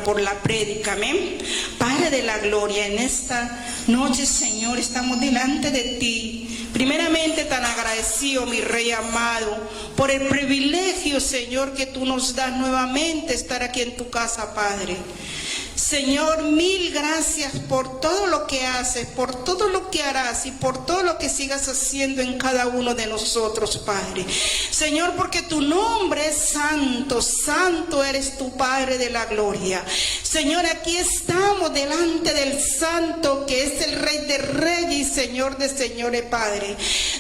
Por la prédica, amén. Padre de la gloria, en esta noche, Señor, estamos delante de ti. Primeramente, tan agradecido, mi Rey amado, por el privilegio, Señor, que tú nos das nuevamente estar aquí en tu casa, Padre. Señor, mil gracias por todo lo que haces, por todo lo que harás y por todo lo que sigas haciendo en cada uno de nosotros, Padre. Señor, porque tu nombre es santo, santo eres tu Padre de la gloria. Señor, aquí estamos delante del santo que es el Rey de Reyes y Señor de Señores, Padre.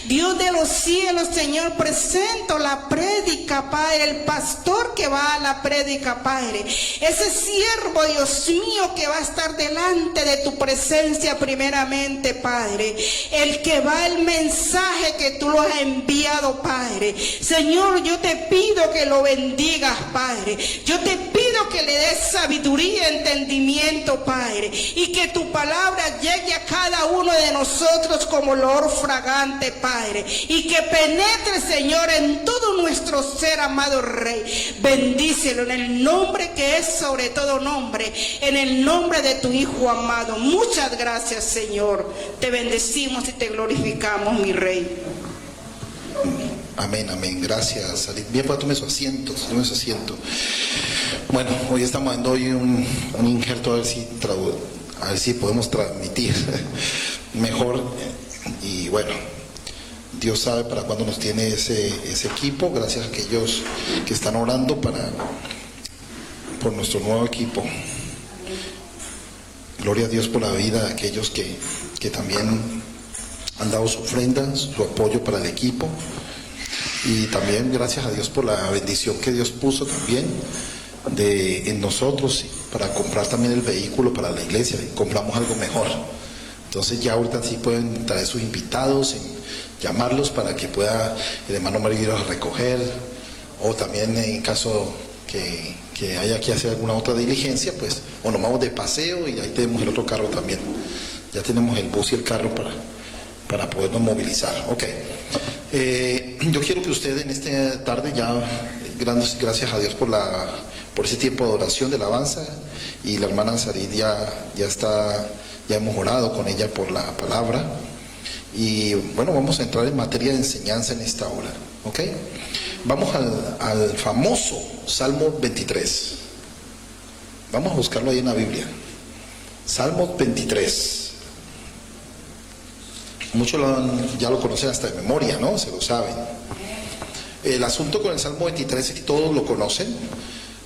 Dios de los cielos, Señor, presento la prédica, Padre, el pastor que va a la prédica, Padre. Ese siervo, Dios mío, que va a estar delante de tu presencia primeramente, Padre. El que va el mensaje que tú lo has enviado, Padre. Señor, yo te pido que lo bendigas, Padre. Yo te pido que le des sabiduría, entendimiento, Padre. Y que tu palabra llegue a cada uno de nosotros como olor fragante, Padre. Y que penetre, Señor, en todo nuestro ser, amado Rey. Bendícelo en el nombre que es sobre todo nombre. En el nombre de tu Hijo amado. Muchas gracias, Señor. Te bendecimos y te glorificamos, mi Rey. Amén, amén. Gracias, Salit. Bien, pues tome su asiento, tome su asiento. Bueno, hoy estamos dando un injerto a ver si podemos transmitir mejor. Y bueno, Dios sabe para cuándo nos tiene ese equipo. Gracias a aquellos que están orando por nuestro nuevo equipo. Gloria a Dios por la vida de aquellos que también han dado su ofrenda, su apoyo para el equipo. Y también gracias a Dios por la bendición que Dios puso también en nosotros para comprar también el vehículo para la iglesia. Y compramos algo mejor. Entonces ya ahorita sí pueden traer sus invitados, llamarlos para que pueda el hermano Mario ir a recoger. O también en caso que haya que hacer alguna otra diligencia, pues o nos vamos de paseo y ahí tenemos el otro carro también. Ya tenemos el bus y el carro para podernos movilizar. Ok. Yo quiero que usted en esta tarde ya, gracias a Dios por ese tiempo de oración, de alabanza, y la hermana Sarid ya hemos orado con ella por la palabra, y bueno, vamos a entrar en materia de enseñanza en esta hora. Ok. Vamos al famoso Salmo 23. Vamos a buscarlo ahí en la Biblia. Salmo 23. Muchos ya lo conocen hasta de memoria, ¿no? Se lo saben. El asunto con el Salmo 23 es que todos lo conocen,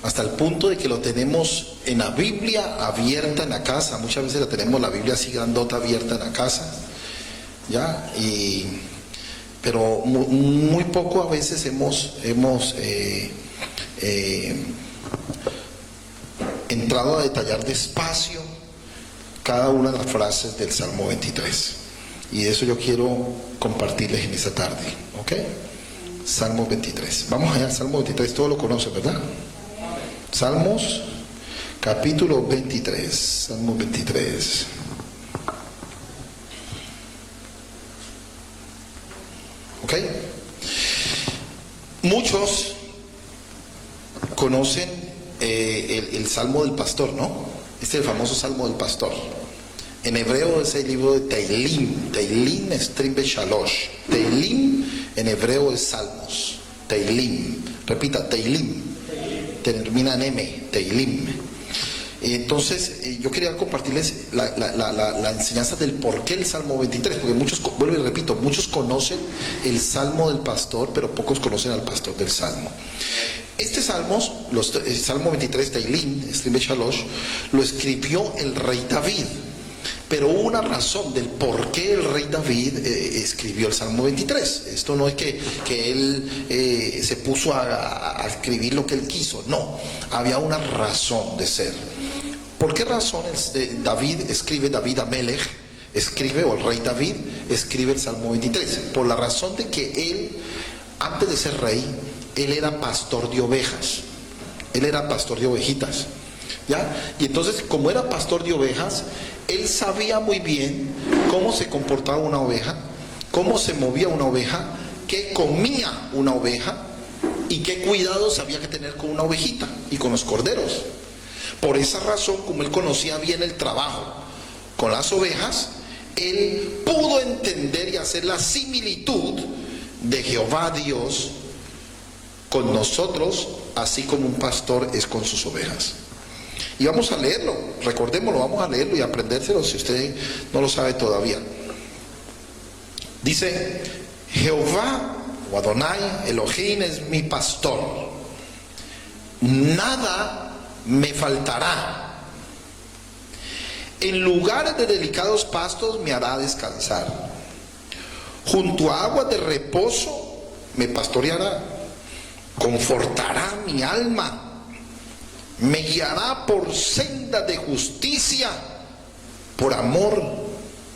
hasta el punto de que lo tenemos en la Biblia abierta en la casa. Muchas veces la tenemos la Biblia así grandota abierta en la casa, ¿ya? Pero muy poco a veces hemos entrado a detallar despacio cada una de las frases del Salmo 23. Y eso yo quiero compartirles en esta tarde, ¿ok? Salmo 23. Vamos allá, Salmo 23, todos lo conocen, ¿verdad? Salmos, capítulo 23, Salmo 23. ¿Ok? Muchos conocen el Salmo del Pastor, ¿no? Este es el famoso Salmo del Pastor. En hebreo es el libro de Teilim. Teilim es Trim Shalosh. Teilim en hebreo es Salmos. Teilim. Repita, Teilim. Termina en M. Teilim. Entonces, yo quería compartirles la enseñanza del por qué el Salmo 23, porque muchos, vuelvo y repito, muchos conocen el Salmo del Pastor, pero pocos conocen al Pastor del Salmo. Este Salmo 23, Teilim, Trim Shalosh, lo escribió el rey David. Pero hubo una razón del por qué el rey David escribió el Salmo 23. Esto no es que él se puso a escribir lo que él quiso. No, había una razón de ser. ¿Por qué razón David Amelech escribe, o el rey David escribe el Salmo 23? Por la razón de que él, antes de ser rey, él era pastor de ovejas. Él era pastor de ovejitas. ¿Ya? Y entonces, como era pastor de ovejas, Él sabía muy bien cómo se comportaba una oveja, cómo se movía una oveja, qué comía una oveja y qué cuidados había que tener con una ovejita y con los corderos. Por esa razón, como él conocía bien el trabajo con las ovejas, él pudo entender y hacer la similitud de Jehová Dios con nosotros, así como un pastor es con sus ovejas. Y vamos a leerlo, recordémoslo, vamos a leerlo y aprendérselo si usted no lo sabe todavía. Dice: Jehová o Adonai Elohim es mi pastor, nada me faltará. En lugares de delicados pastos me hará descansar, junto a aguas de reposo me pastoreará, confortará mi alma, me guiará por senda de justicia por amor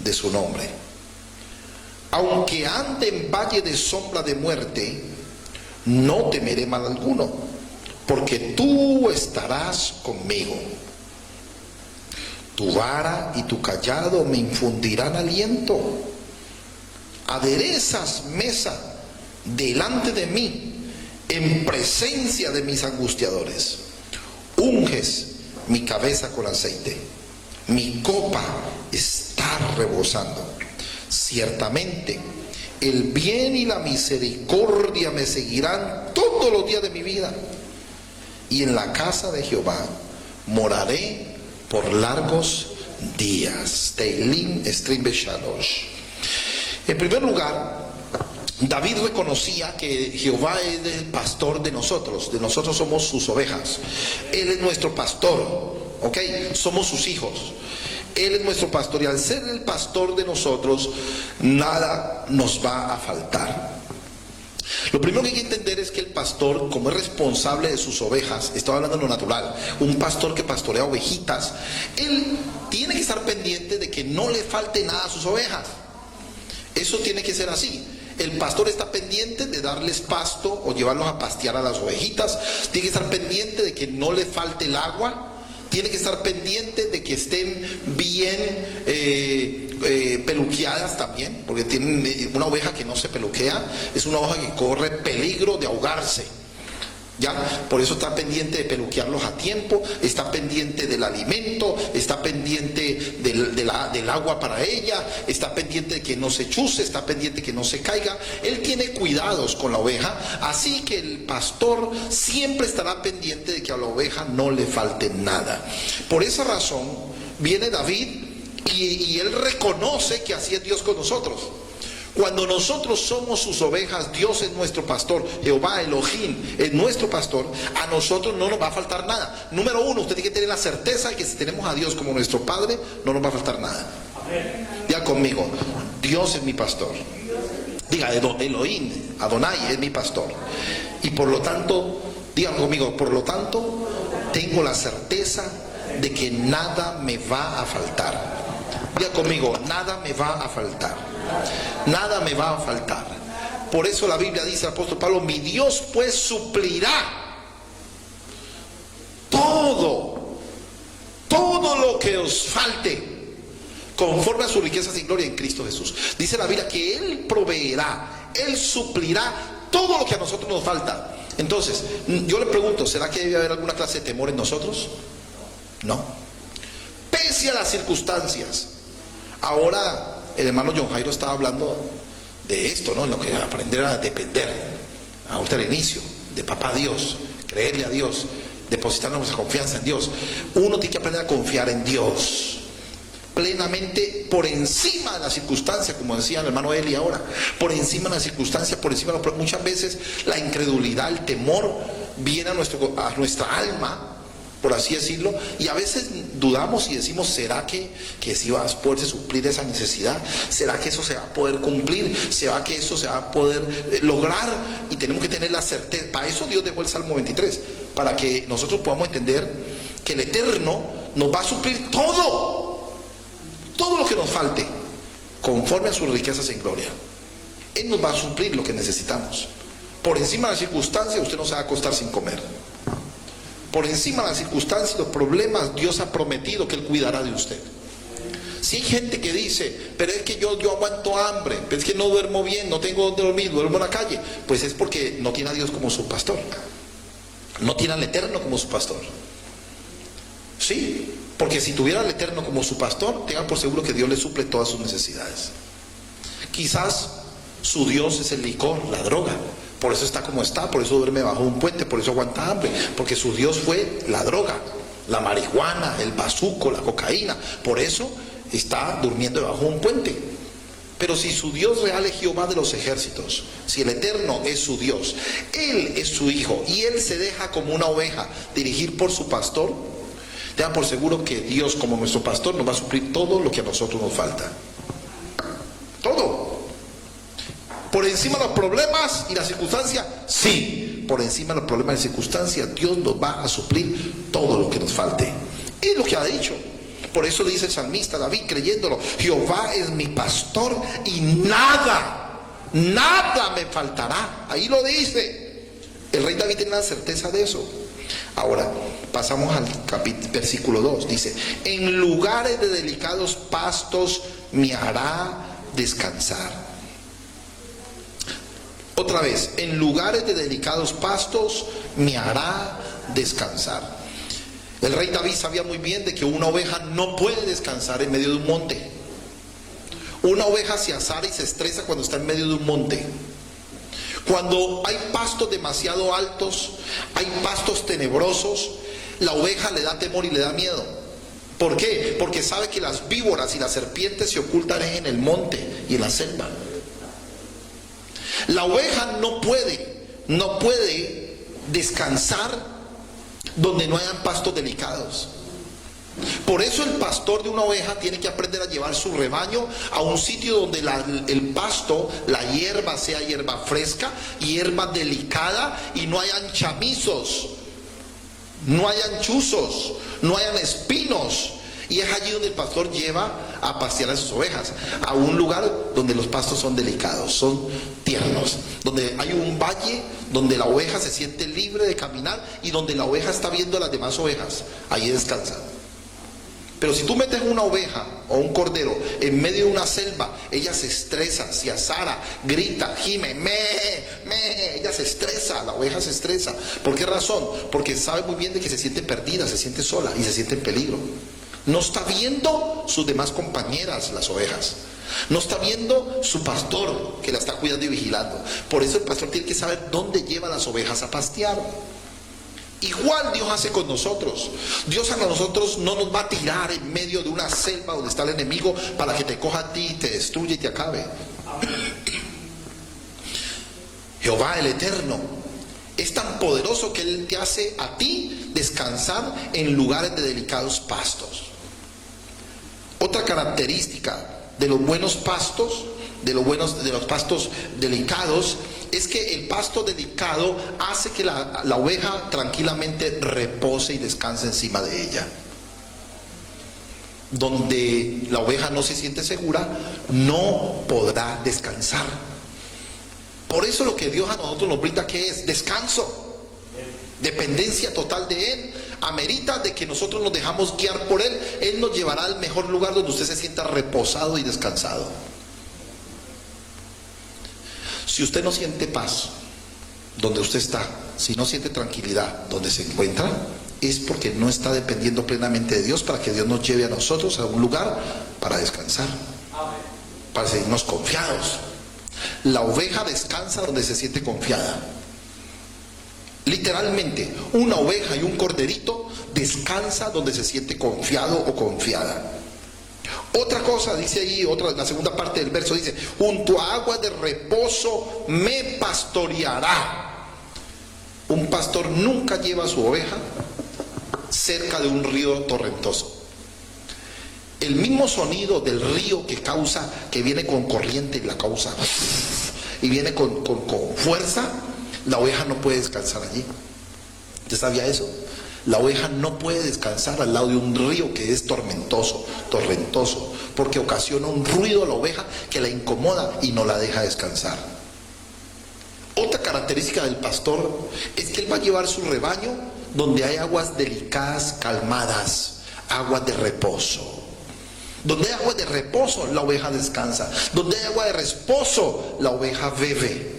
de su nombre. Aunque ande en valle de sombra de muerte, no temeré mal alguno, porque tú estarás conmigo. Tu vara y tu cayado me infundirán aliento. Aderezas mesa delante de mí, en presencia de mis angustiadores. Unges mi cabeza con aceite, mi copa está rebosando. Ciertamente el bien y la misericordia me seguirán todos los días de mi vida, y en la casa de Jehová moraré por largos días. Teilim Estrim Beshalosh. En primer lugar, David reconocía que Jehová es el pastor de nosotros somos sus ovejas. Él es nuestro pastor, ¿ok? Somos sus hijos. Él es nuestro pastor, y al ser el pastor de nosotros, nada nos va a faltar. Lo primero que hay que entender es que el pastor, como es responsable de sus ovejas, estaba hablando de lo natural, un pastor que pastorea ovejitas, él tiene que estar pendiente de que no le falte nada a sus ovejas. Eso tiene que ser así. El pastor está pendiente de darles pasto o llevarlos a pastear a las ovejitas. Tiene que estar pendiente de que no le falte el agua. Tiene que estar pendiente de que estén bien peluqueadas también, porque tienen una oveja que no se peluquea, es una oveja que corre peligro de ahogarse. ¿Ya? Por eso está pendiente de peluquearlos a tiempo, está pendiente del alimento, está pendiente del agua para ella, está pendiente de que no se chuce, está pendiente de que no se caiga. Él tiene cuidados con la oveja, así que el pastor siempre estará pendiente de que a la oveja no le falte nada. Por esa razón viene David y él reconoce que así es Dios con nosotros. Cuando nosotros somos sus ovejas, Dios es nuestro pastor, Jehová Elohim es nuestro pastor, a nosotros no nos va a faltar nada. Número uno, usted tiene que tener la certeza de que si tenemos a Dios como nuestro Padre, no nos va a faltar nada. Diga conmigo: Dios es mi pastor. Diga: Elohim, Adonai es mi pastor. Y por lo tanto, diga conmigo: por lo tanto, tengo la certeza de que nada me va a faltar. Diga conmigo: nada me va a faltar. Nada me va a faltar. Por eso la Biblia dice, el apóstol Pablo: mi Dios pues suplirá todo lo que os falte conforme a sus riquezas y gloria en Cristo Jesús. Dice la Biblia que Él proveerá, Él suplirá todo lo que a nosotros nos falta. Entonces, yo le pregunto, ¿será que debe haber alguna clase de temor en nosotros? No. Pese a las circunstancias. Ahora el hermano John Jairo estaba hablando de esto, ¿no? En lo que aprender a depender, a usted al inicio, de papá Dios, creerle a Dios, depositar nuestra confianza en Dios. Uno tiene que aprender a confiar en Dios plenamente, por encima de las circunstancias, como decía el hermano Eli ahora, por encima de las circunstancias, por encima de los... Muchas veces la incredulidad, el temor viene a nuestra alma, por así decirlo, y a veces dudamos y decimos: ¿será que sí va a poderse suplir esa necesidad? ¿Será que eso se va a poder cumplir? ¿Será que eso se va a poder lograr? Y tenemos que tener la certeza. Para eso Dios dejó el Salmo 23, para que nosotros podamos entender que el Eterno nos va a suplir todo lo que nos falte, conforme a sus riquezas en gloria. Él nos va a suplir lo que necesitamos. Por encima de las circunstancias, usted no se va a acostar sin comer. Por encima de las circunstancias, los problemas, Dios ha prometido que Él cuidará de usted. Si hay gente que dice, pero es que yo aguanto hambre, pero es que no duermo bien, no tengo donde dormir, duermo en la calle, pues es porque no tiene a Dios como su pastor, no tiene al Eterno como su pastor. Sí, porque si tuviera al Eterno como su pastor, tengan por seguro que Dios le suple todas sus necesidades. Quizás su Dios es el licor, la droga, por eso está como está, por eso duerme bajo un puente, por eso aguanta hambre, porque su Dios fue la droga, la marihuana, el bazuco, la cocaína, por eso está durmiendo debajo de un puente. Pero si su Dios real es Jehová de los ejércitos, si el Eterno es su Dios, Él es su hijo y Él se deja como una oveja dirigir por su pastor, tengan por seguro que Dios como nuestro pastor nos va a suplir todo lo que a nosotros nos falta. Todo. Por encima de los problemas y las circunstancias, sí. Por encima de los problemas y las circunstancias, Dios nos va a suplir todo lo que nos falte. Es lo que ha dicho. Por eso dice el salmista David, creyéndolo: Jehová es mi pastor y nada me faltará. Ahí lo dice. El rey David tiene la certeza de eso. Ahora, pasamos al versículo 2. Dice: en lugares de delicados pastos me hará descansar. Otra vez, en lugares de delicados pastos me hará descansar. El rey David sabía muy bien de que una oveja no puede descansar en medio de un monte. Una oveja se azara y se estresa cuando está en medio de un monte. Cuando hay pastos demasiado altos, hay pastos tenebrosos, la oveja le da temor y le da miedo. ¿Por qué? Porque sabe que las víboras y las serpientes se ocultan en el monte y en la selva. La oveja no puede descansar donde no hayan pastos delicados. Por eso el pastor de una oveja tiene que aprender a llevar su rebaño a un sitio donde el pasto, la hierba, sea hierba fresca, hierba delicada, y no hayan chamizos, no hayan chuzos, no hayan espinos. Y es allí donde el pastor lleva a pasear a sus ovejas, a un lugar donde los pastos son delicados, son tiernos, donde hay un valle donde la oveja se siente libre de caminar y donde la oveja está viendo a las demás ovejas. Allí descansa. Pero si tú metes una oveja o un cordero en medio de una selva, ella se estresa, se azara, grita, gime, ella se estresa, la oveja se estresa. ¿Por qué razón? Porque sabe muy bien de que se siente perdida, se siente sola y se siente en peligro. No está viendo sus demás compañeras, las ovejas. No está viendo su pastor que la está cuidando y vigilando. Por eso el pastor tiene que saber dónde lleva las ovejas a pastear. Igual Dios hace con nosotros. Dios a nosotros no nos va a tirar en medio de una selva donde está el enemigo para que te coja a ti, te destruya y te acabe. Jehová el Eterno es tan poderoso que Él te hace a ti descansar en lugares de delicados pastos. Otra característica de los buenos pastos, de los pastos delicados, es que el pasto delicado hace que la oveja tranquilamente repose y descanse encima de ella. Donde la oveja no se siente segura, no podrá descansar. Por eso lo que Dios a nosotros nos brinda, ¿qué es? Descanso, dependencia total de Él. Amerita de que nosotros nos dejamos guiar por Él. Él nos llevará al mejor lugar donde usted se sienta reposado y descansado. Si usted no siente paz donde usted está, si no siente tranquilidad donde se encuentra, es porque no está dependiendo plenamente de Dios para que Dios nos lleve a nosotros a un lugar para descansar, para seguirnos confiados. La oveja descansa donde se siente confiada. Literalmente, una oveja y un corderito descansa donde se siente confiado o confiada. Otra cosa dice ahí, la segunda parte del verso dice: junto a aguas de reposo me pastoreará. Un pastor nunca lleva a su oveja cerca de un río torrentoso. El mismo sonido del río que viene con corriente y la causa, y viene con fuerza, la oveja no puede descansar allí. ¿Usted sabía eso? La oveja no puede descansar al lado de un río que es torrentoso, porque ocasiona un ruido a la oveja que la incomoda y no la deja descansar. Otra característica del pastor es que él va a llevar su rebaño donde hay aguas delicadas, calmadas, aguas de reposo. Donde hay agua de reposo, la oveja descansa. Donde hay agua de reposo, la oveja bebe.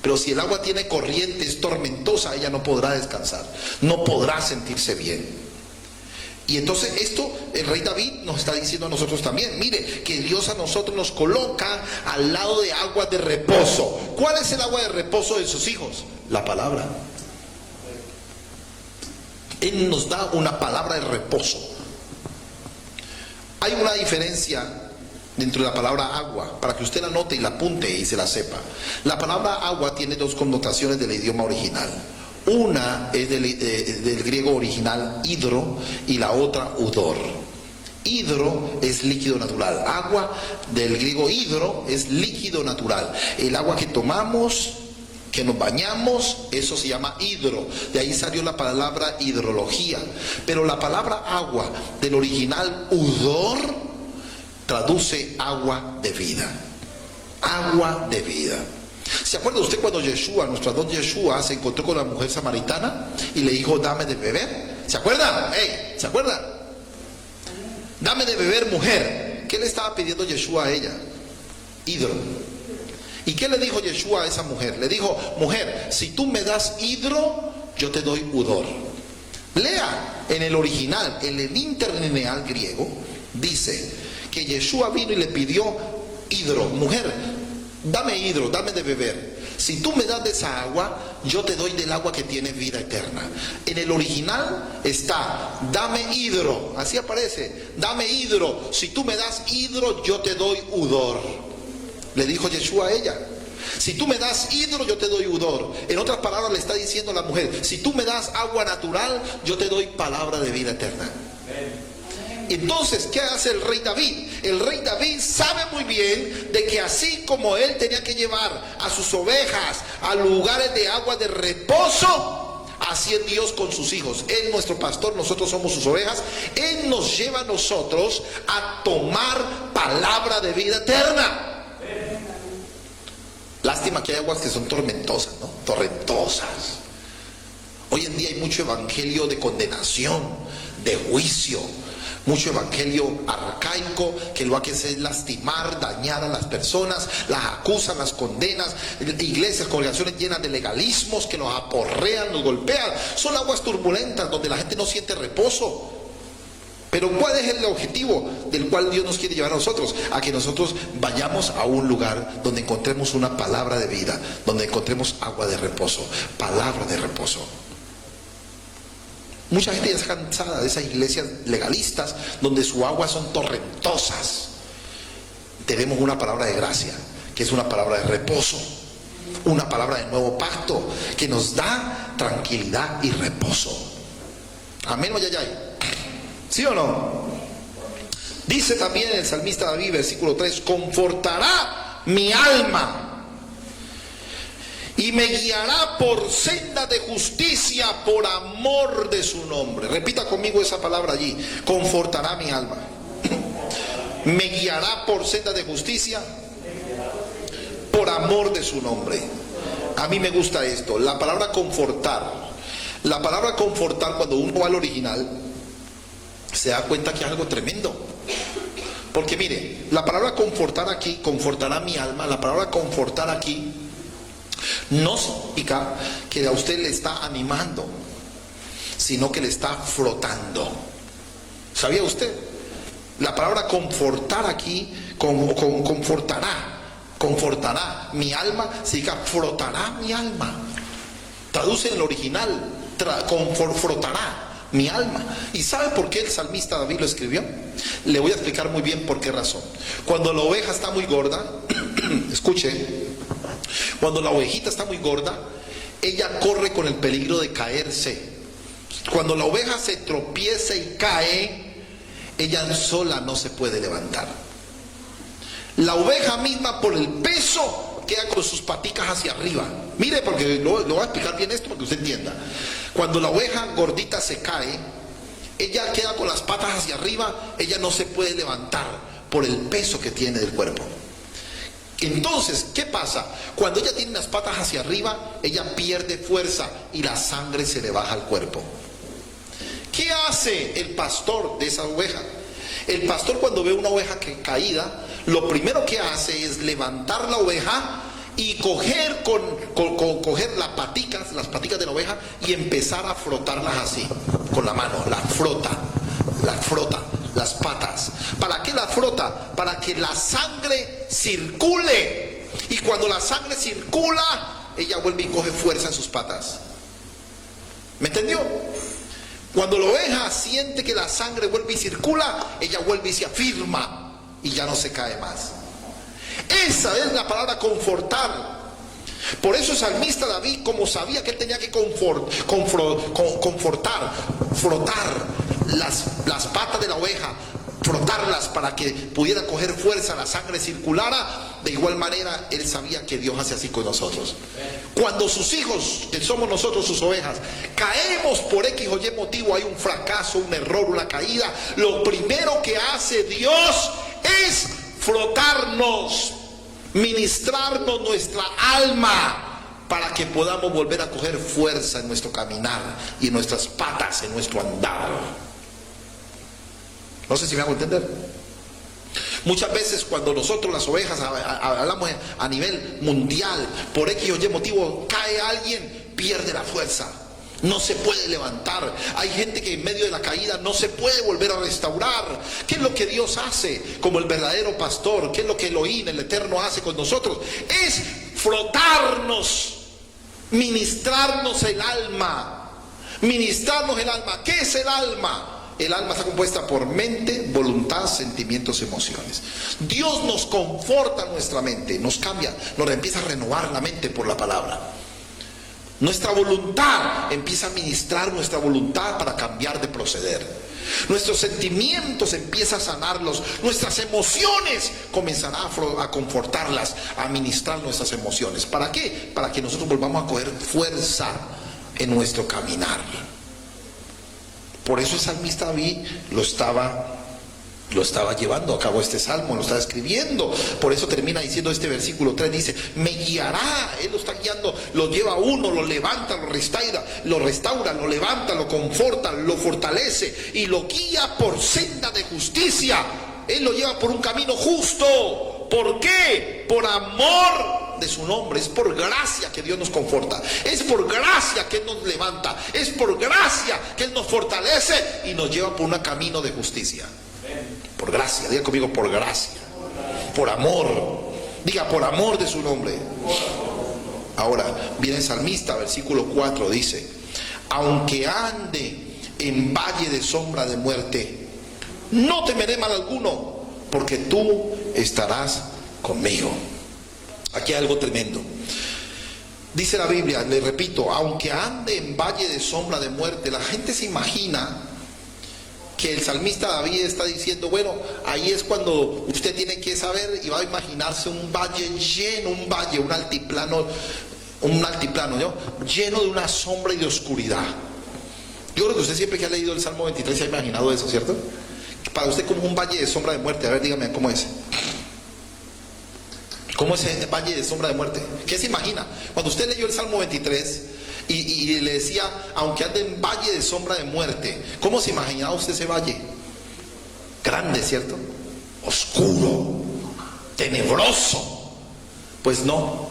Pero si el agua tiene corriente, es tormentosa, ella no podrá descansar, no podrá sentirse bien. Y entonces esto el rey David nos está diciendo a nosotros también. Mire, que Dios a nosotros nos coloca al lado de agua de reposo. ¿Cuál es el agua de reposo de sus hijos? La palabra. Él nos da una palabra de reposo. Hay una diferencia dentro de la palabra agua, para que usted la note y la apunte y se la sepa. La palabra agua tiene dos connotaciones del idioma original. Una es del griego original hidro y la otra udor. Hidro es líquido natural. Agua del griego hidro es líquido natural. El agua que tomamos, que nos bañamos, eso se llama hidro. De ahí salió la palabra hidrología. Pero la palabra agua del original udor traduce agua de vida. Agua de vida. ¿Se acuerda usted cuando Yeshua, nuestro Adón Yeshua, se encontró con la mujer samaritana y le dijo, dame de beber? ¿Se acuerdan? ¿Se acuerdan? Dame de beber, mujer. ¿Qué le estaba pidiendo Yeshua a ella? Hidro. ¿Y qué le dijo Yeshua a esa mujer? Le dijo, mujer, si tú me das hidro, yo te doy udor. Lea en el original, en el interlineal griego, dice que Yeshua vino y le pidió hidro. Mujer, dame hidro, dame de beber. Si tú me das de esa agua, yo te doy del agua que tiene vida eterna. En el original está, dame hidro, así aparece, dame hidro. Si tú me das hidro, yo te doy udor. Le dijo Yeshua a ella. Si tú me das hidro, yo te doy udor. En otras palabras le está diciendo a la mujer, si tú me das agua natural, yo te doy palabra de vida eterna. Entonces, ¿qué hace el rey David? El rey David sabe muy bien de que así como él tenía que llevar a sus ovejas a lugares de agua de reposo, así es Dios con sus hijos. Él, nuestro pastor, nosotros somos sus ovejas. Él nos lleva a nosotros a tomar palabra de vida eterna. Lástima que hay aguas que son tormentosas, ¿no? Torrentosas. Hoy en día hay mucho evangelio de condenación, de juicio, mucho evangelio arcaico que lo que hace es lastimar, dañar a las personas, las acusan, las condenan. Iglesias, congregaciones llenas de legalismos que nos aporrean, nos golpean. Son aguas turbulentas donde la gente no siente reposo. Pero ¿cuál es el objetivo del cual Dios nos quiere llevar a nosotros? A que nosotros vayamos a un lugar donde encontremos una palabra de vida, donde encontremos agua de reposo, palabra de reposo. Mucha gente ya está cansada de esas iglesias legalistas donde su agua son torrentosas. Tenemos una palabra de gracia, que es una palabra de reposo, una palabra de nuevo pacto, que nos da tranquilidad y reposo. Amén o yayay. ¿Sí o no? Dice también el salmista David, versículo 3, confortará mi alma y me guiará por senda de justicia por amor de su nombre. Repita conmigo esa palabra allí, confortará mi alma. Me guiará por senda de justicia por amor de su nombre. A mí me gusta esto, la palabra confortar. La palabra confortar, cuando uno va al original, se da cuenta que es algo tremendo. Porque mire, la palabra confortar aquí, confortará mi alma, la palabra confortar aquí no significa que a usted le está animando, sino que le está frotando. ¿Sabía usted? La palabra confortar aquí, confortará mi alma, significa frotará mi alma. Traduce en el original, frotará mi alma. ¿Y sabe por qué el salmista David lo escribió? Le voy a explicar muy bien por qué razón. Cuando la oveja está muy gorda, escuche, cuando la ovejita está muy gorda, ella corre con el peligro de caerse. Cuando la oveja se tropieza y cae, ella sola no se puede levantar. La oveja misma, por el peso, queda con sus paticas hacia arriba. Mire, porque lo voy a explicar bien esto para que usted entienda. Cuando la oveja gordita se cae, ella queda con las patas hacia arriba, ella no se puede levantar por el peso que tiene del cuerpo. Entonces, ¿qué pasa? Cuando ella tiene las patas hacia arriba, ella pierde fuerza y la sangre se le baja al cuerpo. ¿Qué hace el pastor de esa oveja? El pastor, cuando ve una oveja caída, lo primero que hace es levantar la oveja y coger coger las paticas de la oveja y empezar a frotarlas así, con la mano, las frota, las patas. ¿Para qué las frota? Para que la sangre circule. Y cuando la sangre circula, ella vuelve y coge fuerza en sus patas. ¿Me entendió? Cuando la oveja siente que la sangre vuelve y circula, ella vuelve y se afirma y ya no se cae más. Esa es la palabra confortar. Por eso el salmista David, como sabía que él tenía que confortar, frotar las patas de la oveja, frotarlas para que pudiera coger fuerza, la sangre circulara, de igual manera él sabía que Dios hace así con nosotros. Cuando sus hijos, que somos nosotros sus ovejas, caemos por X o Y motivo, hay un fracaso, un error, una caída, lo primero que hace Dios es frotarnos, ministrarnos nuestra alma para que podamos volver a coger fuerza en nuestro caminar y en nuestras patas, en nuestro andar. No sé si me hago entender. Muchas veces cuando nosotros las ovejas hablamos a nivel mundial, por X o Y motivo cae alguien, pierde la fuerza, no se puede levantar. Hay gente que en medio de la caída no se puede volver a restaurar. ¿Qué es lo que Dios hace como el verdadero pastor? ¿Qué es lo que Elohim, el Eterno, hace con nosotros? Es frotarnos, ministrarnos el alma. Ministrarnos el alma. ¿Qué es el alma? El alma está compuesta por mente, voluntad, sentimientos, emociones. Dios nos conforta nuestra mente, nos cambia, nos empieza a renovar la mente por la palabra. Nuestra voluntad empieza a ministrar nuestra voluntad para cambiar de proceder. Nuestros sentimientos empieza a sanarlos. Nuestras emociones comenzarán a confortarlas, a ministrar nuestras emociones. ¿Para qué? Para que nosotros volvamos a coger fuerza en nuestro caminar. Por eso el salmista David lo estaba llevando a cabo este salmo, lo estaba escribiendo. Por eso termina diciendo este versículo 3, dice, me guiará. Él lo está guiando, lo lleva a uno, lo levanta, lo restaura, lo levanta, lo conforta, lo fortalece y lo guía por senda de justicia. Él lo lleva por un camino justo. ¿Por qué? Por amor de su nombre. Es por gracia que Dios nos conforta. Es por gracia que Él nos levanta. Es por gracia que Él nos fortalece y nos lleva por un camino de justicia. Por gracia, diga conmigo, por gracia. Por amor. Diga, por amor de su nombre. Ahora, viene el salmista, versículo 4, dice, aunque ande en valle de sombra de muerte, no temeré mal alguno, porque tú estarás conmigo. Aquí hay algo tremendo. Dice la Biblia, le repito, aunque ande en valle de sombra de muerte. La gente se imagina que el salmista David está diciendo, bueno, ahí es cuando usted tiene que saber y va a imaginarse un valle lleno, un altiplano, ¿no? Lleno de una sombra y de oscuridad. Yo creo que usted siempre que ha leído el Salmo 23 se ha imaginado eso, ¿cierto? Para usted, como un valle de sombra de muerte. A ver, dígame, ¿cómo es? ¿Cómo es ese valle de sombra de muerte? ¿Qué se imagina? Cuando usted leyó el Salmo 23 y le decía, aunque ande en valle de sombra de muerte, ¿cómo se imaginaba usted ese valle? Grande, ¿cierto? Oscuro, tenebroso. Pues no,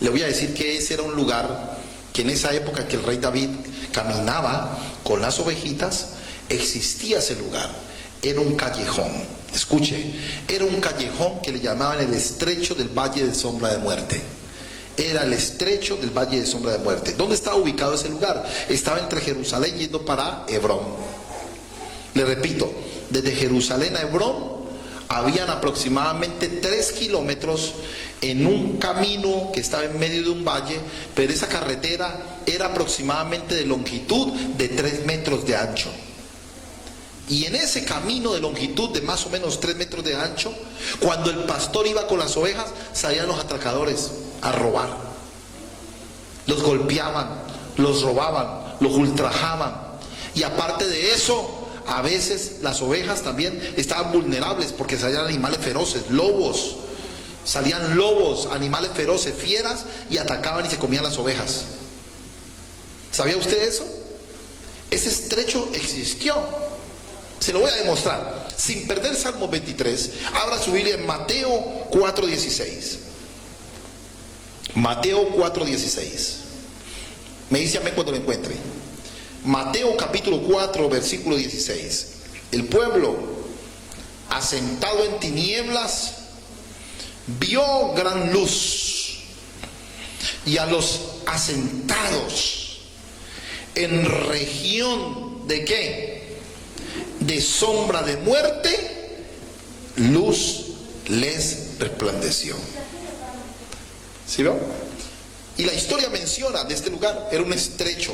le voy a decir que ese era un lugar que en esa época que el rey David caminaba con las ovejitas, existía ese lugar. Era un callejón, escuche, era un callejón que le llamaban el estrecho del valle de sombra de muerte. Era el estrecho del valle de sombra de muerte. ¿Dónde estaba ubicado ese lugar? Estaba entre Jerusalén yendo para Hebrón. Le repito, desde Jerusalén a Hebrón habían aproximadamente 3 kilómetros en un camino que estaba en medio de un valle, pero esa carretera era aproximadamente de longitud de 3 metros de ancho. Y en ese camino de longitud de más o menos 3 metros de ancho, cuando el pastor iba con las ovejas, salían los atracadores a robar. Los golpeaban, los robaban, los ultrajaban. Y aparte de eso, a veces las ovejas también estaban vulnerables porque salían animales feroces, lobos. Salían lobos, animales feroces, fieras, y atacaban y se comían las ovejas. ¿Sabía usted eso? Ese estrecho existió. Se lo voy a demostrar. Sin perder Salmo 23, abra su Biblia en Mateo 4:16. Mateo 4:16. Me dice amén cuando lo encuentre. Mateo capítulo 4, versículo 16. El pueblo, asentado en tinieblas, vio gran luz, y a los asentados en región de ¿qué? De sombra de muerte, luz les resplandeció. ¿Sí veo? Y la historia menciona de este lugar, era un estrecho.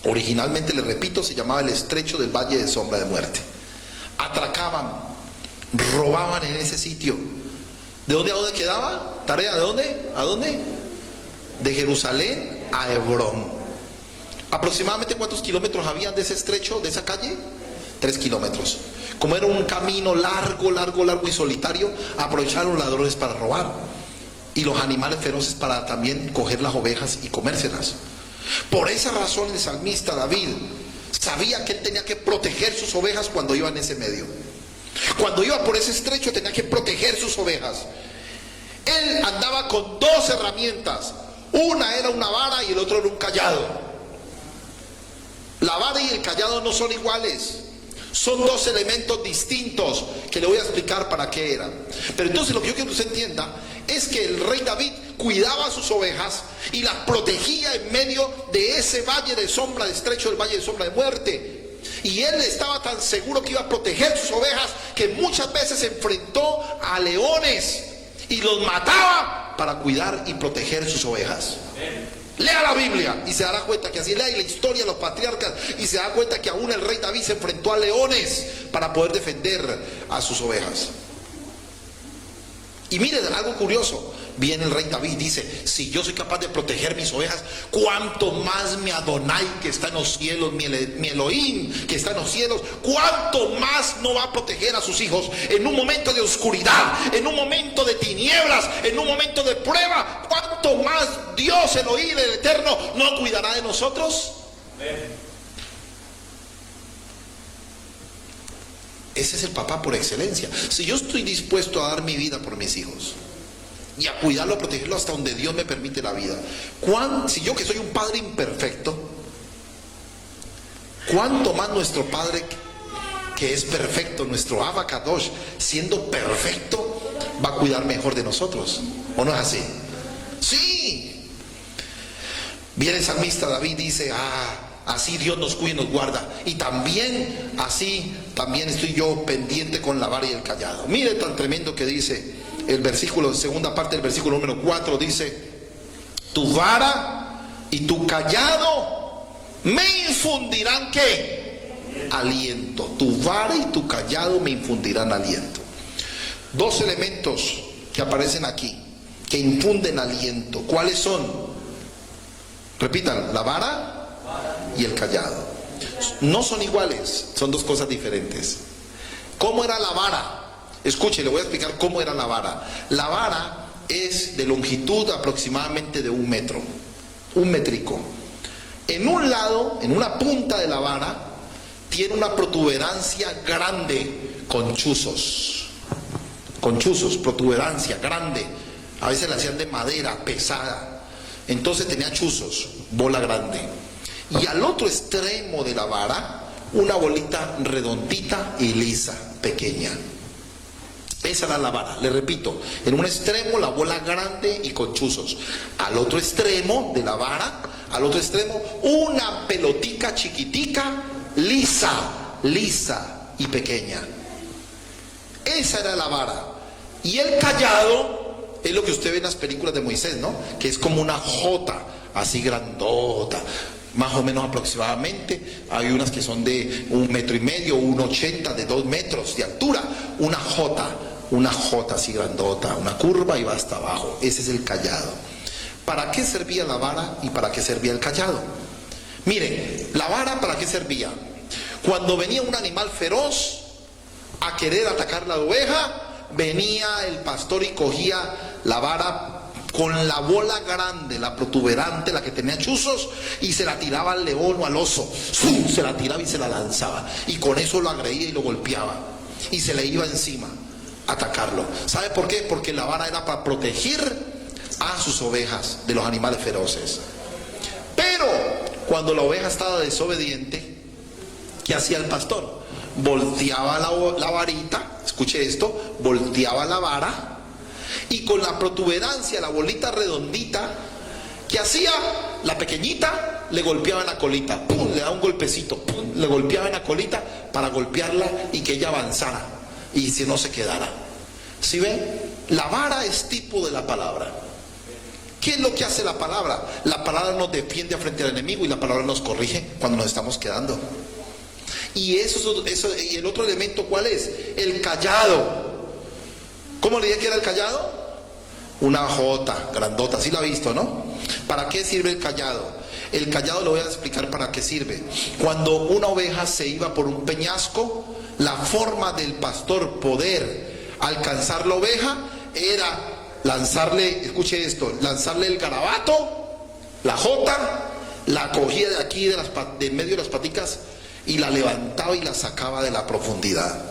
Originalmente, le repito, se llamaba el estrecho del Valle de Sombra de Muerte. Atracaban, robaban en ese sitio. ¿De dónde a dónde quedaba? ¿Tarea de dónde? ¿A dónde? De Jerusalén a Hebrón. ¿Aproximadamente cuántos kilómetros habían de ese estrecho, de esa calle? 3 kilómetros. Como era un camino largo y solitario, aprovecharon los ladrones para robar. Y los animales feroces para también coger las ovejas y comérselas. Por esa razón el salmista David sabía que él tenía que proteger sus ovejas cuando iba en ese medio. Cuando iba por ese estrecho tenía que proteger sus ovejas. Él andaba con 2 herramientas. Una era una vara y el otro era un callado. La vara y el callado no son iguales. Son 2 elementos distintos que le voy a explicar para qué eran. Pero entonces lo que yo quiero que usted entienda es que el rey David cuidaba a sus ovejas y las protegía en medio de ese valle de sombra, de estrecho del valle de sombra de muerte. Y él estaba tan seguro que iba a proteger sus ovejas que muchas veces se enfrentó a leones y los mataba para cuidar y proteger sus ovejas. Lea la Biblia y se dará cuenta que así, lea la historia de los patriarcas y se da cuenta que aún el rey David se enfrentó a leones para poder defender a sus ovejas. Y miren algo curioso, viene el rey David y dice: si yo soy capaz de proteger mis ovejas, cuánto más mi Adonai que está en los cielos, mi Elohim que está en los cielos, cuánto más no va a proteger a sus hijos en un momento de oscuridad, en un momento de tinieblas, en un momento de prueba. Cuánto más Dios Elohim, el Eterno, no cuidará de nosotros. Ese es el papá por excelencia. Si yo estoy dispuesto a dar mi vida por mis hijos y a cuidarlo, a protegerlo hasta donde Dios me permite la vida, si yo que soy un padre imperfecto, cuánto más nuestro Padre que es perfecto, nuestro Abba Kadosh, siendo perfecto, va a cuidar mejor de nosotros. ¿O no es así? Sí. Viene el salmista David, dice: así Dios nos cuida y nos guarda. Y también, así, también estoy yo pendiente con la vara y el callado. Mire tan tremendo que dice el versículo, segunda parte del versículo número 4, dice: tu vara y tu callado me infundirán ¿qué? Aliento. Tu vara y tu callado me infundirán aliento. 2 elementos que aparecen aquí, que infunden aliento. ¿Cuáles son? Repitan: la vara y el callado. No son iguales, son 2 cosas diferentes. ¿Cómo era la vara? Escuche, le voy a explicar cómo era la vara. La vara es de longitud aproximadamente de 1 metro, 1 métrico. En un lado, en una punta de la vara, tiene una protuberancia grande con chuzos. Con chuzos, protuberancia grande. A veces la hacían de madera pesada. Entonces tenía chuzos, bola grande. Y al otro extremo de la vara, una bolita redondita y lisa, pequeña. Esa era la vara, le repito: en un extremo la bola grande y con chuzos. Al otro extremo de la vara, al otro extremo, una pelotica chiquitica, lisa y pequeña. Esa era la vara. Y el callado es lo que usted ve en las películas de Moisés, ¿no? Que es como una jota, así grandota. Más o menos aproximadamente, hay unas que son de 1,5 metros, 1,80, de 2 metros de altura. Una jota así grandota, una curva y va hasta abajo. Ese es el callado. ¿Para qué servía la vara y para qué servía el callado? Mire, la vara ¿para qué servía? Cuando venía un animal feroz a querer atacar la oveja, venía el pastor y cogía la vara con la bola grande, la protuberante, la que tenía chuzos, y se la tiraba al león o al oso. ¡Zum! Se la tiraba y se la lanzaba, y con eso lo agredía y lo golpeaba, y se le iba encima a atacarlo. ¿Sabe por qué? Porque la vara era para proteger a sus ovejas de los animales feroces. Pero cuando la oveja estaba desobediente, ¿qué hacía el pastor? Volteaba la varita, escuche esto, volteaba la vara, y con la protuberancia, la bolita redondita, ¿qué hacía? La pequeñita le golpeaba en la colita, ¡pum!, le daba un golpecito, ¡pum!, le golpeaba en la colita para golpearla y que ella avanzara y si no se quedara. ¿Sí ven? La vara es tipo de la palabra. ¿Qué es lo que hace la palabra? La palabra nos defiende frente al enemigo y la palabra nos corrige cuando nos estamos quedando. Y y el otro elemento, ¿cuál es? El cayado. ¿Cómo le dije que era el cayado? Una jota grandota, ¿sí lo ha visto, no? ¿Para qué sirve el cayado? El cayado lo voy a explicar para qué sirve. Cuando una oveja se iba por un peñasco, la forma del pastor poder alcanzar la oveja era lanzarle, escuche esto, lanzarle el garabato, la jota, la cogía de aquí de en medio de las paticas y la levantaba y la sacaba de la profundidad.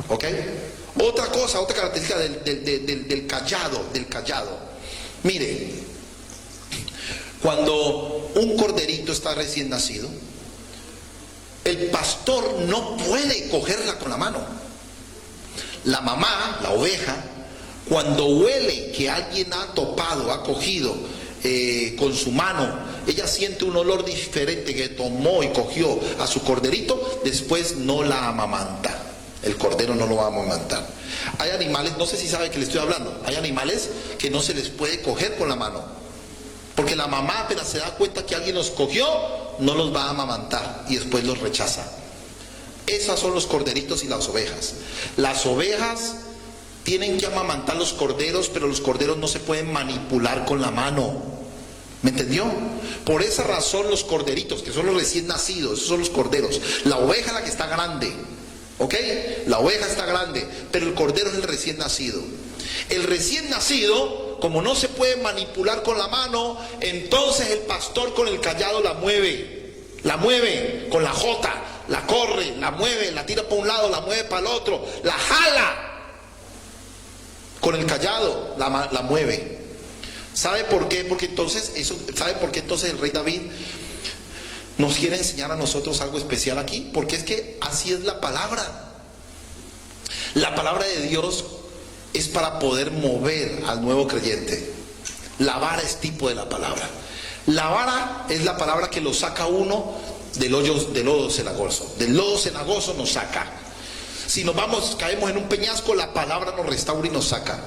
¿Ok? Otra cosa, otra característica del cayado. Mire, cuando un corderito está recién nacido, el pastor no puede cogerla con la mano. La mamá, la oveja, cuando huele que alguien ha topado, ha cogido con su mano, ella siente un olor diferente, que tomó y cogió a su corderito, después no la amamanta. El cordero no lo va a amamantar. Hay animales, no sé si sabe que le estoy hablando, hay animales que no se les puede coger con la mano, porque la mamá apenas se da cuenta que alguien los cogió, no los va a amamantar y después los rechaza. Esos son los corderitos y las ovejas. Las ovejas tienen que amamantar los corderos, pero los corderos no se pueden manipular con la mano. ¿Me entendió? Por esa razón los corderitos, que son los recién nacidos, esos son los corderos. La oveja es la que está grande, ¿ok? La oveja está grande, pero el cordero es el recién nacido. El recién nacido, como no se puede manipular con la mano, entonces el pastor con el cayado la mueve con la jota, la corre, la mueve, la tira para un lado, la mueve para el otro, la jala. Con el cayado la mueve. ¿Sabe por qué? ¿Sabe por qué entonces el rey David nos quiere enseñar a nosotros algo especial aquí? Porque es que así es la palabra. La palabra de Dios es para poder mover al nuevo creyente. La vara es tipo de la palabra. La vara es la palabra que lo saca uno del lodo cenagoso. Del lodo cenagoso nos saca. Si caemos en un peñasco, la palabra nos restaura y nos saca.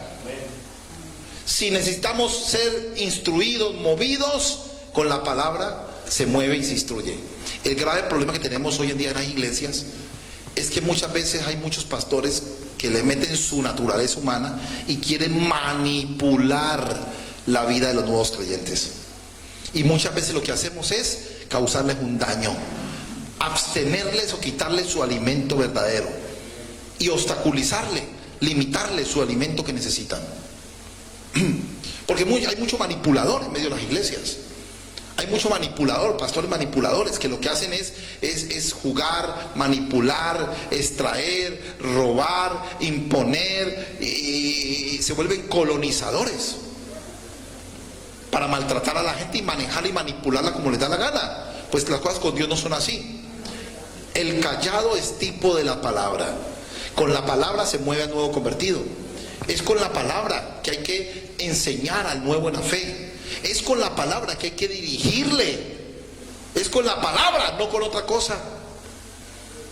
Si necesitamos ser instruidos, movidos, con la palabra se mueve y se instruye. El grave problema que tenemos hoy en día en las iglesias es que muchas veces hay muchos pastores que le meten su naturaleza humana y quieren manipular la vida de los nuevos creyentes. Y muchas veces lo que hacemos es causarles un daño, abstenerles o quitarles su alimento verdadero y obstaculizarle, limitarle su alimento que necesitan. Porque hay mucho manipulador en medio de las iglesias. Hay mucho manipulador, pastores manipuladores, que lo que hacen es jugar, manipular, extraer, robar, imponer, y se vuelven colonizadores para maltratar a la gente y manejarla y manipularla como les da la gana. Pues las cosas con Dios no son así. El cayado es tipo de la palabra. Con la palabra se mueve al nuevo convertido. Es con la palabra que hay que enseñar al nuevo en la fe. Es con la palabra que hay que dirigirle. Es con la palabra, no con otra cosa,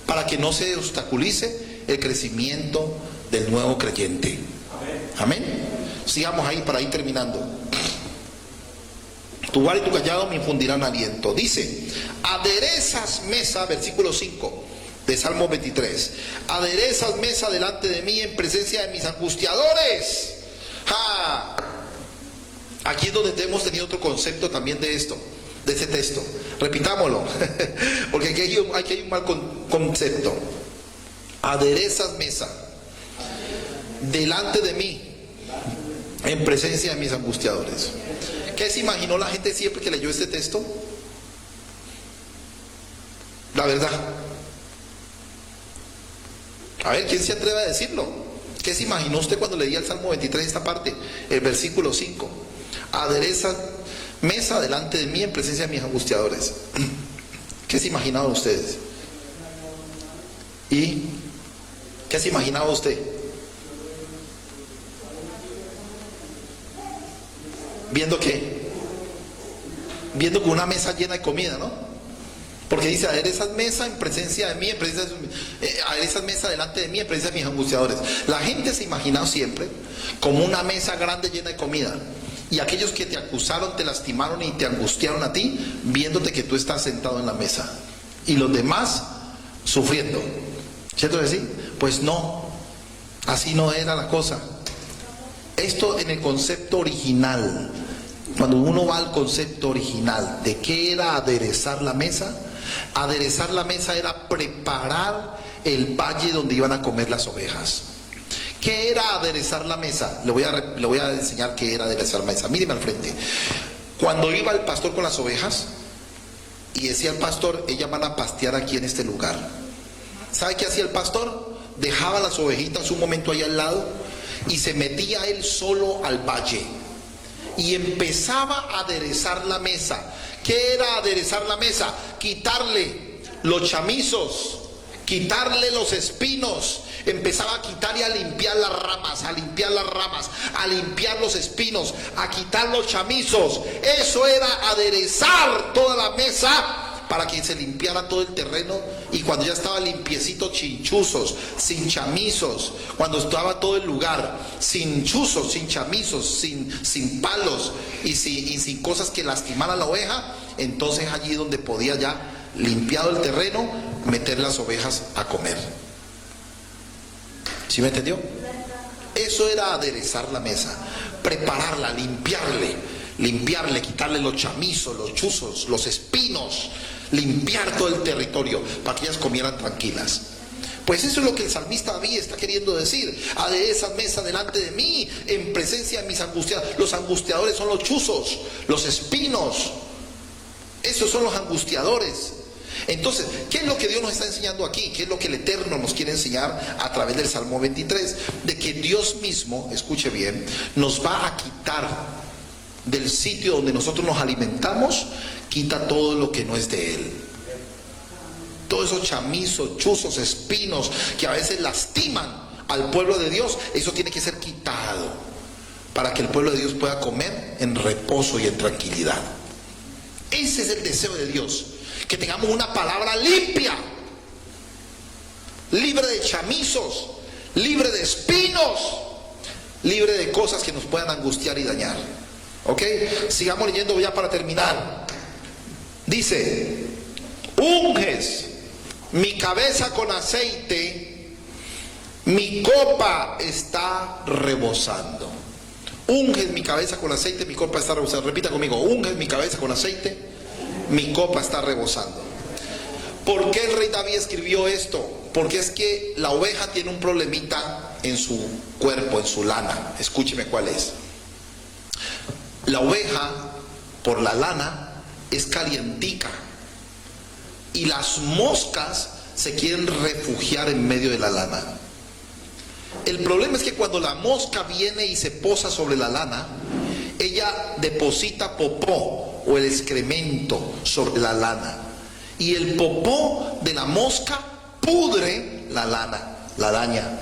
para que no se obstaculice el crecimiento del nuevo creyente. Amén. Sigamos ahí para ir terminando. Tu vara y tu cayado me infundirán aliento. Dice, aderezas mesa, versículo 5 de Salmo 23. Aderezas mesa delante de mí en presencia de mis angustiadores. ¡Ja! Aquí es donde hemos tenido otro concepto también de esto, de ese texto. Repitámoslo, porque aquí hay un mal concepto. Aderezas mesa delante de mí en presencia de mis angustiadores. ¿Qué se imaginó la gente siempre que leyó este texto? La verdad. A ver, ¿quién se atreve a decirlo? ¿Qué se imaginó usted cuando leía el Salmo 23, esta parte? El versículo 5. Adereza mesa delante de mí en presencia de mis angustiadores. ¿Qué se imaginaban ustedes? ¿Y qué se imaginaba usted? ¿Viendo qué? Viendo con una mesa llena de comida, ¿no? Porque dice, aderezas mesa en presencia de mí, aderezas mesa delante de mí en presencia de mis angustiadores. La gente se imaginaba siempre como una mesa grande llena de comida. Y aquellos que te acusaron, te lastimaron y te angustiaron a ti, viéndote que tú estás sentado en la mesa. Y los demás sufriendo. ¿Cierto que sí? Pues no, así no era la cosa. Esto en el concepto original, cuando uno va al concepto original de qué era aderezar la mesa era preparar el valle donde iban a comer las ovejas. ¿Qué era aderezar la mesa? Le voy a enseñar qué era aderezar la mesa. Míreme al frente. Cuando iba el pastor con las ovejas y decía el pastor, ellas van a pastear aquí en este lugar. ¿Sabe qué hacía el pastor? Dejaba las ovejitas un momento ahí al lado y se metía él solo al valle y empezaba a aderezar la mesa. ¿Qué era aderezar la mesa? Quitarle los chamizos, quitarle los espinos. Empezaba a quitar y a limpiar las ramas, a limpiar los espinos, a quitar los chamizos. Eso era aderezar toda la mesa para que se limpiara todo el terreno. Y cuando ya estaba limpiecito, chinchuzos, sin chamizos, cuando estaba todo el lugar sin chuzos, sin chamizos, sin palos y sin cosas que lastimaran a la oveja, entonces allí donde podía ya, limpiado el terreno, meter las ovejas a comer. ¿Sí me entendió? Eso era aderezar la mesa, prepararla, limpiarle, quitarle los chamizos, los chuzos, los espinos, limpiar todo el territorio para que ellas comieran tranquilas. Pues eso es lo que el salmista David está queriendo decir. Adereza mesa delante de mí en presencia de mis angustiadores. Los angustiadores son los chuzos, los espinos. Esos son los angustiadores. Entonces, ¿qué es lo que Dios nos está enseñando aquí? ¿Qué es lo que el Eterno nos quiere enseñar a través del Salmo 23? De que Dios mismo, escuche bien, nos va a quitar del sitio donde nosotros nos alimentamos, quita todo lo que no es de Él. Todos esos chamizos, chuzos, espinos que a veces lastiman al pueblo de Dios, eso tiene que ser quitado para que el pueblo de Dios pueda comer en reposo y en tranquilidad. Ese es el deseo de Dios. Que tengamos una palabra limpia, libre de chamizos, libre de espinos, libre de cosas que nos puedan angustiar y dañar. ¿Ok? Sigamos leyendo ya para terminar. Dice, unges mi cabeza con aceite, mi copa está rebosando. Unges mi cabeza con aceite, mi copa está rebosando. Repita conmigo, unges mi cabeza con aceite, mi copa está rebosando. ¿Por qué el rey David escribió esto? Porque es que la oveja tiene un problemita en su cuerpo, en su lana. Escúcheme cuál es. La oveja, por la lana, es calientica. Y las moscas se quieren refugiar en medio de la lana. El problema es que cuando la mosca viene y se posa sobre la lana, ella deposita popó o el excremento sobre la lana, y el popó de la mosca pudre la lana, la daña.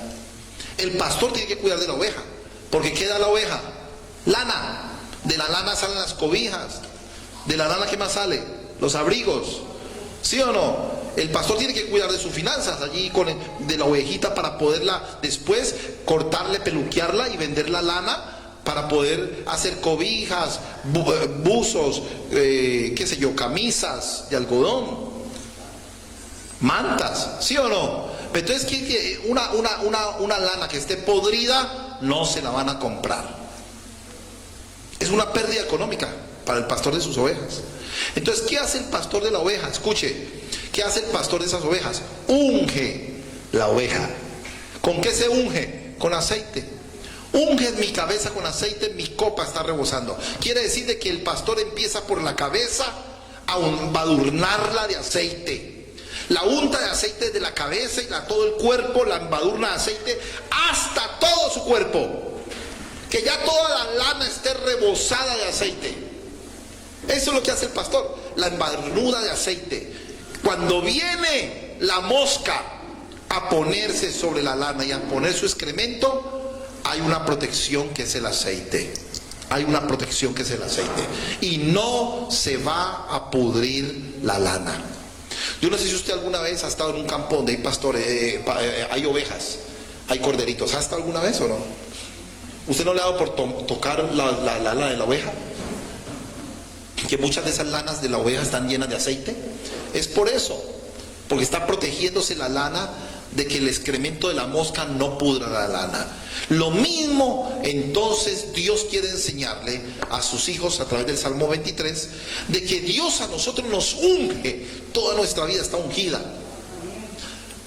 El pastor tiene que cuidar de la oveja, porque ¿qué da la oveja? Lana. De la lana salen las cobijas. De la lana, ¿qué más sale? Los abrigos. ¿Sí o no? El pastor tiene que cuidar de sus finanzas allí de la ovejita para poderla después cortarle, peluquearla y vender la lana para poder hacer cobijas, buzos, qué sé yo, camisas de algodón, mantas, ¿sí o no? Entonces, una lana que esté podrida no se la van a comprar. Es una pérdida económica para el pastor de sus ovejas. Entonces, ¿qué hace el pastor de la oveja? Escuche, ¿qué hace el pastor de esas ovejas? Unge la oveja. ¿Con qué se unge? Con aceite. Unge mi cabeza con aceite, mi copa está rebosando. Quiere decir de que el pastor empieza por la cabeza a embadurnarla de aceite. La unta de aceite de la cabeza y todo el cuerpo, la embadurna de aceite hasta todo su cuerpo. Que ya toda la lana esté rebosada de aceite. Eso es lo que hace el pastor, la embadurnura de aceite. Cuando viene la mosca a ponerse sobre la lana y a poner su excremento, hay una protección que es el aceite. Hay una protección que es el aceite. Y no se va a pudrir la lana. Yo no sé si usted alguna vez ha estado en un campo donde hay pastores, hay ovejas, hay corderitos. ¿Ha estado alguna vez o no? ¿Usted no le ha dado por tocar la lana de la oveja? Que muchas de esas lanas de la oveja están llenas de aceite. Es por eso, porque está protegiéndose la lana de que el excremento de la mosca no pudra la lana. Lo mismo entonces Dios quiere enseñarle a sus hijos a través del Salmo 23, de que Dios a nosotros nos unge, toda nuestra vida está ungida,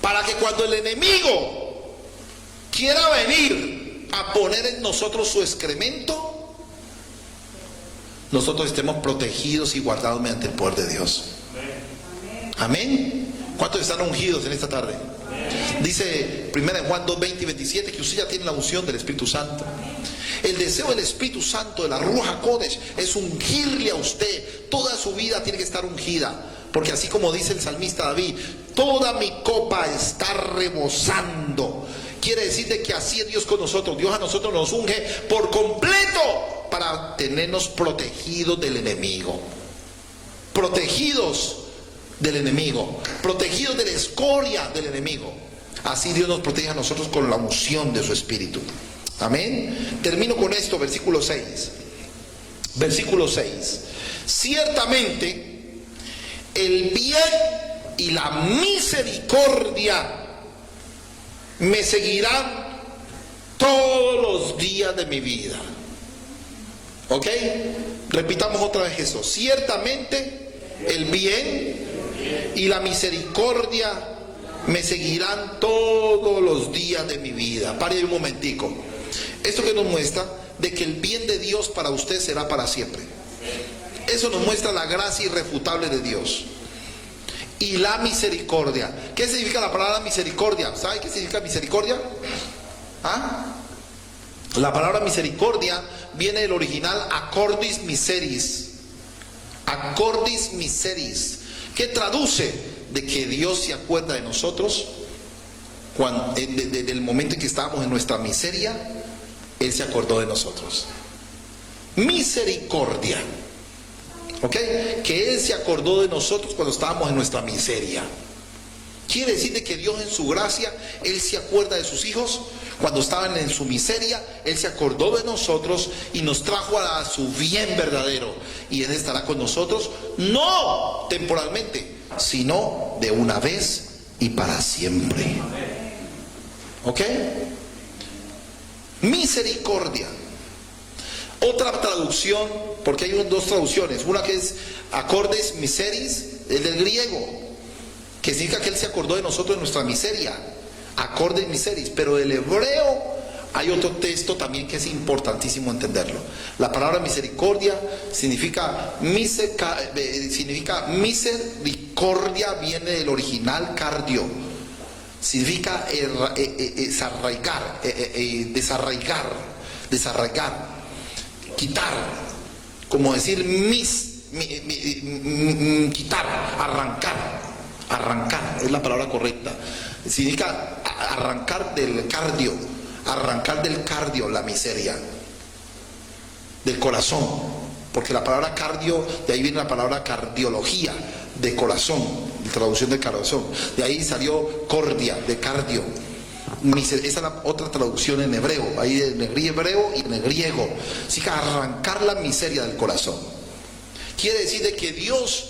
para que cuando el enemigo quiera venir a poner en nosotros su excremento, nosotros estemos protegidos y guardados mediante el poder de Dios. Amén. ¿Cuántos están ungidos en esta tarde? Dice 1 Juan 2, 20 y 27 que usted ya tiene la unción del Espíritu Santo. El deseo del Espíritu Santo, de la Ruach HaKodesh, es ungirle a usted. Toda su vida tiene que estar ungida, porque así como dice el salmista David, toda mi copa está rebosando. Quiere decir de que así es Dios con nosotros. Dios a nosotros nos unge por completo para tenernos protegidos del enemigo. Protegidos del enemigo, protegidos de la escoria del enemigo. Así Dios nos protege a nosotros con la unción de su Espíritu. Amén. Termino con esto, versículo 6. Versículo 6. Ciertamente el bien y la misericordia me seguirán todos los días de mi vida. ¿Ok? Repitamos otra vez eso. Ciertamente el bien y la misericordia me seguirán todos los días de mi vida. Pare un momentico. Esto que nos muestra de que el bien de Dios para usted será para siempre. Eso nos muestra la gracia irrefutable de Dios. Y la misericordia. ¿Qué significa la palabra misericordia? ¿Sabe qué significa misericordia? ¿Ah? La palabra misericordia viene del original acordis miseris. Acordis miseris, que traduce de que Dios se acuerda de nosotros desde el momento en que estábamos en nuestra miseria. Él se acordó de nosotros. Misericordia, ¿ok? Que Él se acordó de nosotros cuando estábamos en nuestra miseria. Quiere decir de que Dios en su gracia, Él se acuerda de sus hijos. Cuando estaban en su miseria, Él se acordó de nosotros y nos trajo a su bien verdadero. Y Él estará con nosotros, no temporalmente, sino de una vez y para siempre. ¿Ok? Misericordia. Otra traducción, porque hay dos traducciones. Una que es acordes miseris, el del griego, que significa que Él se acordó de nosotros en nuestra miseria. Acordes miseris. Pero del hebreo hay otro texto también que es importantísimo entenderlo. La palabra misericordia significa misericordia, viene del original cardio. Significa desarraigar, quitar, como decir quitar, arrancar, es la palabra correcta. Significa arrancar del cardio la miseria, del corazón, porque la palabra cardio, de ahí viene la palabra cardiología, de corazón, traducción del corazón, de ahí salió cordia, de cardio. Esa es la otra traducción en hebreo, ahí en el hebreo y en el griego. Significa arrancar la miseria del corazón. Quiere decir de que Dios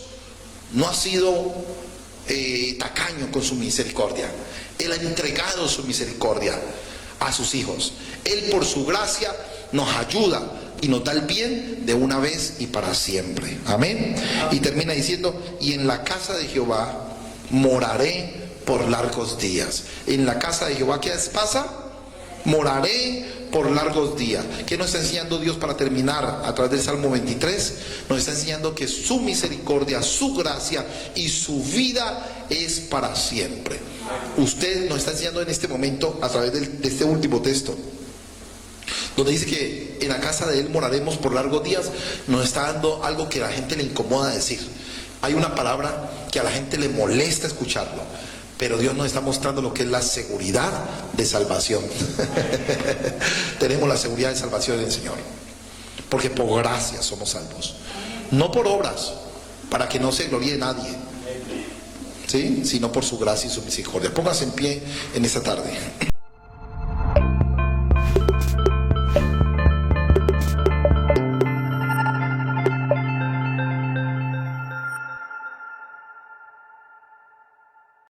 no ha sido tacaño con su misericordia. Él ha entregado su misericordia a sus hijos. Él por su gracia nos ayuda y nos da el bien de una vez y para siempre. Amén. Y termina diciendo, y en la casa de Jehová moraré por largos días. En la casa de Jehová, ¿qué pasa? Moraré por largos días. ¿Qué nos está enseñando Dios para terminar? A través del Salmo 23 nos está enseñando que su misericordia, su gracia y su vida es para siempre. Usted nos está enseñando en este momento, a través de este último texto, donde dice que en la casa de Él moraremos por largos días, nos está dando algo que a la gente le incomoda decir. Hay una palabra que a la gente le molesta escucharlo, pero Dios nos está mostrando lo que es la seguridad de salvación. Tenemos la seguridad de salvación en el Señor, porque por gracia somos salvos, no por obras, para que no se gloríe nadie, ¿sí? Sino por su gracia y su misericordia. Póngase en pie en esta tarde.